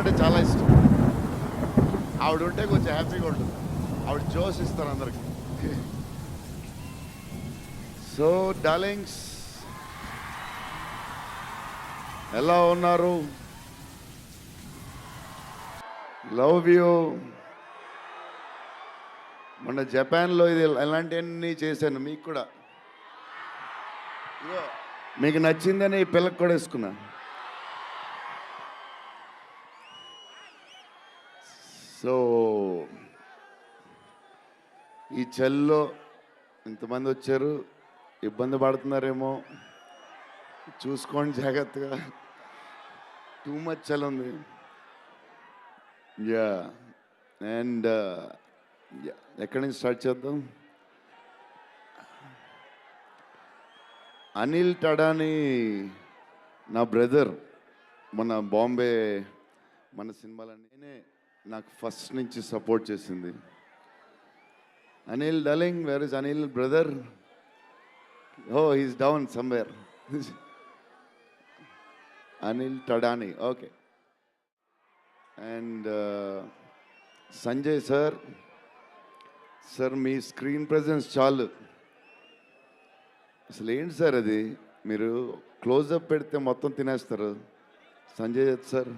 అంటే చాలా ఇష్టం. ఆవిడ ఉంటే కొంచెం హ్యాపీగా ఉంటుంది. ఆవిడ జోష్ ఇస్తారు అందరికి. సో డార్లింగ్స్, ఎలా ఉన్నారు? Love you. మొన్న జపాన్లో ఇది ఎలాంటివన్నీ చేశాను మీకు కూడా. ఇగో మీకు నచ్చిందని ఈ పిల్లకి కూడా వేసుకున్నా. సో ఈ చలిలో ఇంతమంది వచ్చారు, ఇబ్బంది పడుతున్నారేమో, చూసుకోండి జాగ్రత్తగా. టూ మచ్ చలి ఉంది. యా అండ్ ఎక్కడి నుంచి స్టార్ట్ చేద్దాం? అనిల్ టడాని నా బ్రదర్. మన బాంబే మన సినిమాలన్నీ నాకు ఫస్ట్ నుంచి సపోర్ట్ చేసింది. Anil darling, where is Anil brother? Oh he's down somewhere. Anil Thadani, okay. And Sanjay sir, sir మీ స్క్రీన్ ప్రెజెన్స్ చాలు. అసలు ఏంటి సార్ అది, మీరు క్లోజప్ పెడితే మొత్తం తినేస్తారు. సంజయ్ దత్ సార్,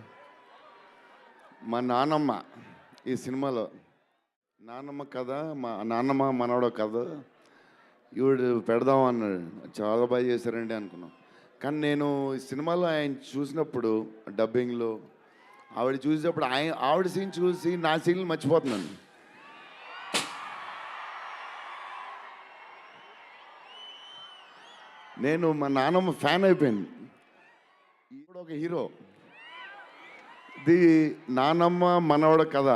మా నాన్నమ్మ ఈ సినిమాలో నాన్నమ్మ కథ, మా నాన్నమ్మ మనవడో కథ ఈవిడు పెడదాం అన్నాడు. చాలా బాగా చేశారండి అనుకున్నాం. కానీ నేను ఈ సినిమాలో ఆయన చూసినప్పుడు డబ్బింగ్లో ఆవిడ చూసినప్పుడు ఆవిడ సీన్ చూసి నా సీన్లు మర్చిపోతున్నాను. నేను మా నాన్నమ్మ ఫ్యాన్ అయిపోయాను. ఇప్పుడు ఒక హీరో, ఇది నానమ్మ మనవడ కథ.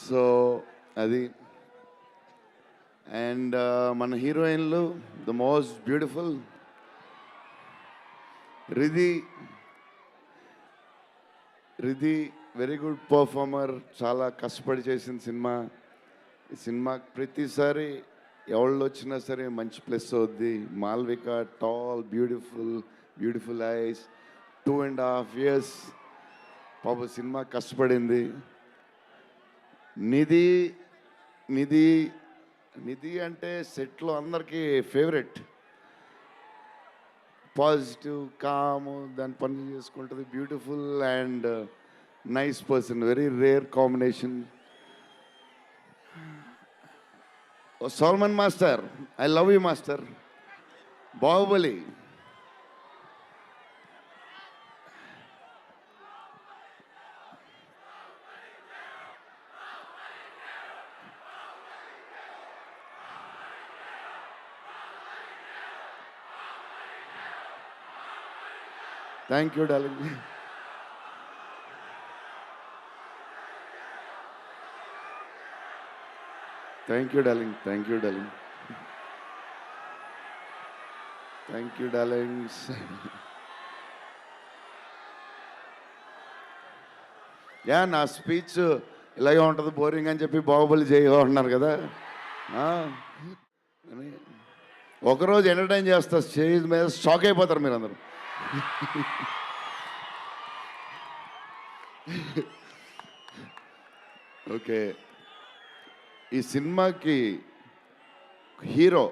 సో అది. అండ్ మన హీరోయిన్లు the most beautiful Riddhi. Very good performer, చాలా కష్టపడి చేసిన సినిమా. ఈ సినిమా ప్రతిసారి ఎవళ్ళు వచ్చినా సరే మంచి ప్లస్ అవుద్ది. Malvika, tall, beautiful eyes, 2.5 years పాప సినిమా కష్టపడింది. నిధి అంటే సెట్లో అందరికీ ఫేవరెట్. పాజిటివ్, కామ్, దాని పని చేసుకుంటుంది. Beautiful and nice person, very rare combination. Salman master, I love you master. Baahubali, thank you darling. Thank you darling, thank you darling, thank you darlings. Yeah, నా speech ఇలాగే ఉంటుంది బోరింగ్ అని చెప్పి బాహుబలి చేయగా ఉన్నారు కదా. ఒకరోజు ఎంటర్టైన్ చేస్తా, స్టేజ్ మీద షాక్ అయిపోతారు మీరు అందరూ. ఓకే, ఈ సినిమాకి హీరో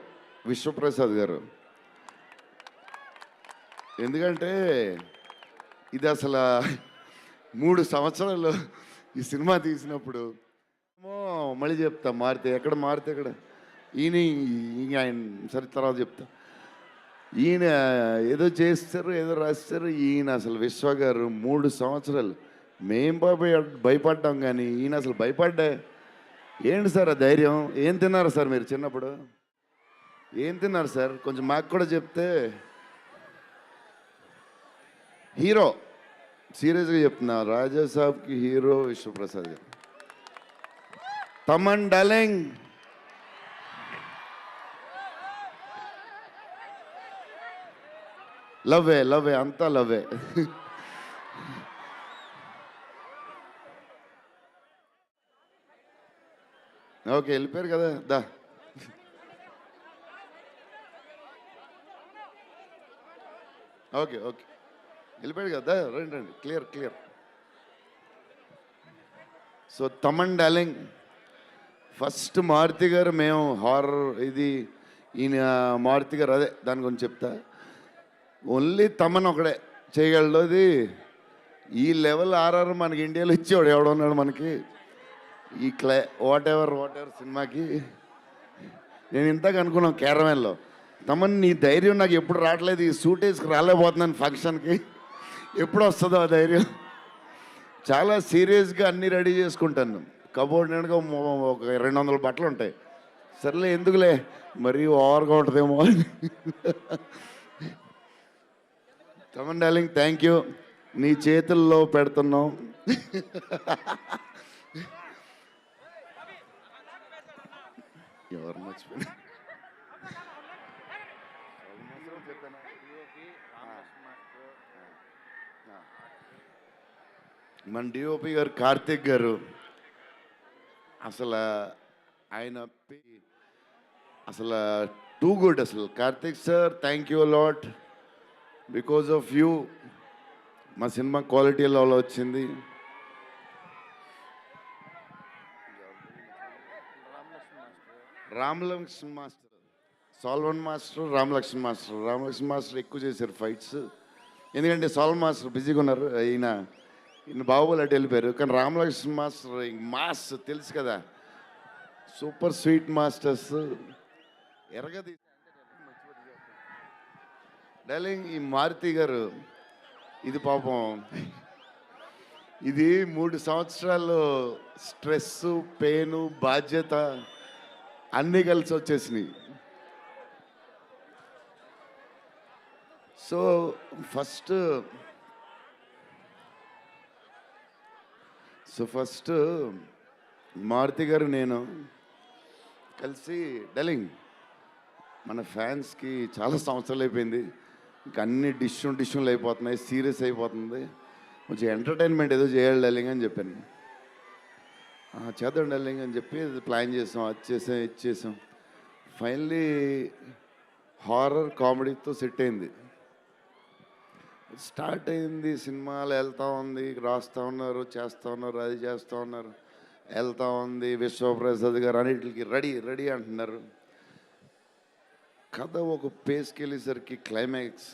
విశ్వప్రసాద్ గారు. ఎందుకంటే ఇది అసలు 3 సంవత్సరాలు ఈ సినిమా తీసినప్పుడు మళ్ళీ చెప్తా, మారితే ఎక్కడ ఆయన సరే తర్వాత చెప్తా. ఈయన ఏదో చేస్తారు, ఏదో రాస్తారు. ఈయన అసలు విశ్వ గారు 3 సంవత్సరాలు మేం భయపడ్డాం, కానీ ఈయన అసలు భయపడ్డా. ఏంటి సార్ ఆ ధైర్యం? ఏం తిన్నారు సార్ మీరు చిన్నప్పుడు? ఏం తిన్నారు సార్? కొంచెం మాకు కూడా చెప్తే. హీరో, సీరియస్గా చెప్తున్నా, రాజా సాబ్కి హీరో విశ్వప్రసాద్ గారు. తమన్ డార్లింగ్, లవ్వే అంతా లవ్వే. ఓకే, వెళ్ళిపోయారు కదా, దా. ఓకే వెళ్ళిపోయాడు కదా, రండి రండి, clear clear. So Thaman darling, first Maruthi garu మేము హారర్ ఇది ఈయన మారుతి గారు అదే దాని గురించి చెప్తా. ఓన్లీ తమన్ ఒకడే చేయగలడు అది. ఈ లెవెల్ ఆర్ఆర్ మనకి ఇండియాలో ఇచ్చేవాడు ఎవడున్నాడు మనకి ఈ వాట్ ఎవర్ సినిమాకి. నేను ఇంతకు అనుకున్నాను క్యారవాన్లో, తమన్ నీ ధైర్యం నాకు ఎప్పుడు రావట్లేదు, ఈ సూట్ వేసుకు రాలేకపోతున్నాను ఫంక్షన్కి, ఎప్పుడు వస్తుందో ఆ ధైర్యం. చాలా సీరియస్గా అన్నీ రెడీ చేసుకుంటాను. కబోర్డ్ నిండుగా ఒక 200 బట్టలు ఉంటాయి. సర్లే ఎందుకులే మరీ ఓవర్గా ఉంటుందేమో అని. తమన్ డార్లింగ్ థ్యాంక్ యూ, నీ చేతుల్లో పెడుతున్నాం. ఎవరు మర్చిపోయినా మన డిఓపి గారు కార్తిక్ గారు, అసలు ఆయన అసలు టూ గుడ్. అసలు Karthik sir thank you lot, because of you మా సినిమా క్వాలిటీ లెవెల్ వచ్చింది. రామలక్ష్మణ్ మాస్టర్, సాల్వన్ మాస్టర్, రామలక్ష్మణ్ మాస్టర్ ఎక్కువ చేశారు ఫైట్స్. ఎందుకంటే సాల్వన్ మాస్టర్ బిజీగా ఉన్నారు, ఈయన బాహుబలి అటు వెళ్ళిపోయారు. కానీ రామలక్ష్మణ్ మాస్టర్ మాస్ తెలుసు కదా, సూపర్ స్వీట్ మాస్టర్స్ ఎరగది. డార్లింగ్ ఈ మారుతి గారు ఇది పాపం, ఇది 3 సంవత్సరాలు స్ట్రెస్, పెయిన్, బాధ్యత అన్నీ కలిసి వచ్చేసినాయి. సో ఫస్ట్ మారుతి గారు నేను కలిసి, డార్లింగ్ మన ఫ్యాన్స్కి చాలా సంవత్సరాలు అయిపోయింది, ఇంకా అన్ని డిష్యూలు అయిపోతున్నాయి, సీరియస్ అయిపోతుంది, కొంచెం ఎంటర్టైన్మెంట్ ఏదో చేయాలి డార్లింగ్ అని చెప్పాను. చేద్దాం డార్లింగ్ అని చెప్పి ప్లాన్ చేసాం, అది చేసాం, ఇది చేసాం. ఫైనలీ హారర్ కామెడీతో సెట్ అయింది. స్టార్ట్ అయింది, సినిమాలు వెళ్తూ ఉంది, రాస్తూ ఉన్నారు, చేస్తూ ఉన్నారు, అది చేస్తూ ఉన్నారు, వెళ్తూ ఉంది. విశ్వప్రసాద్ గారు అన్నిటికి రెడీ అంటున్నారు. కథ ఒక పేస్కి వెళ్ళేసరికి క్లైమాక్స్,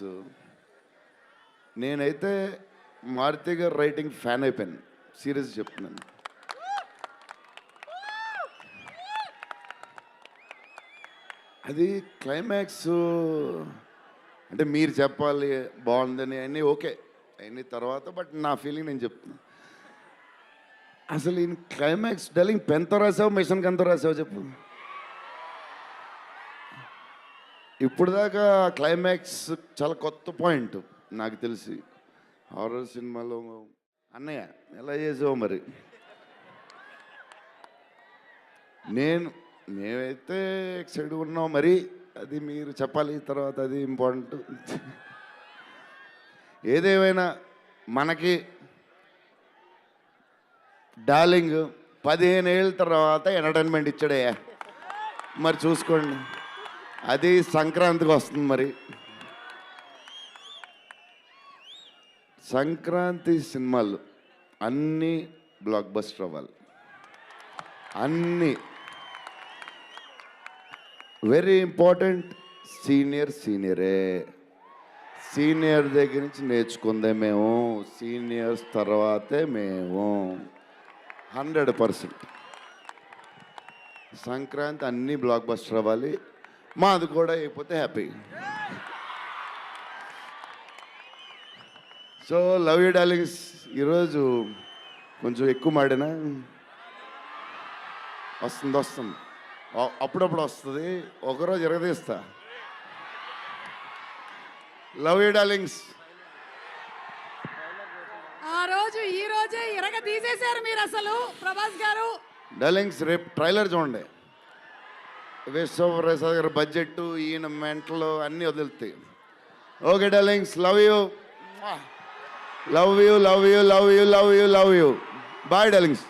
నేనైతే మారుతి గారు రైటింగ్ ఫ్యాన్ అయిపోయాను, సీరియస్ చెప్తున్నాను. అది క్లైమాక్స్ అంటే మీరు చెప్పాలి బాగుందని అన్నీ ఓకే అన్నీ తర్వాత, బట్ నా ఫీలింగ్ నేను చెప్తున్నా. అసలు ఈ క్లైమాక్స్ డార్లింగ్ పెన్తో రాసావు, మిషన్కి ఎంతో రాసావు చెప్పు. ఇప్పుడు దాకా క్లైమాక్స్ చాలా కొత్త పాయింట్ నాకు తెలిసి హారర్ సినిమాలో. అన్నయ్య ఎలా చేసావు మరి? మేమైతే ఎక్సైడ్ ఉన్నాం, మరి అది మీరు చెప్పాలి తర్వాత, అది ఇంపార్టెంట్. ఏదేమైనా మనకి డార్లింగ్ 15 ఏళ్ళ తర్వాత ఎంటర్టైన్మెంట్ ఇచ్చాడయ్యా, మరి చూసుకోండి. అది సంక్రాంతికి వస్తుంది. మరి సంక్రాంతి సినిమాలు అన్నీ బ్లాక్ బస్టర్ అవ్వాలి, అన్నీ. Very important, సీనియరే. సీనియర్ దగ్గర నుంచి నేర్చుకుందే మేము, సీనియర్స్ తర్వాతే మేము. 100% సంక్రాంతి అన్నీ బ్లాక్ బస్టర్ అవ్వాలి, మాది కూడా అయిపోతే happy. So love you darlings. ఈరోజు కొంచెం ఎక్కువ మాడినా వస్తుంది, అప్పుడప్పుడు వస్తుంది, ఒకరోజు ఎరగదీస్తా. Love you darlings. ఆ రోజు ఈ రోజే ఇరగ తీసేశారు మీరు అసలు ప్రభాస్ గారు. డార్లింగ్స్ రేపు ట్రైలర్ చూడండి. విశ్వప్రసాద్ గారు బడ్జెట్, ఈయన మెంటలు అన్నీ వదులుతాయి. Okay darlings, love you. Bye darlings.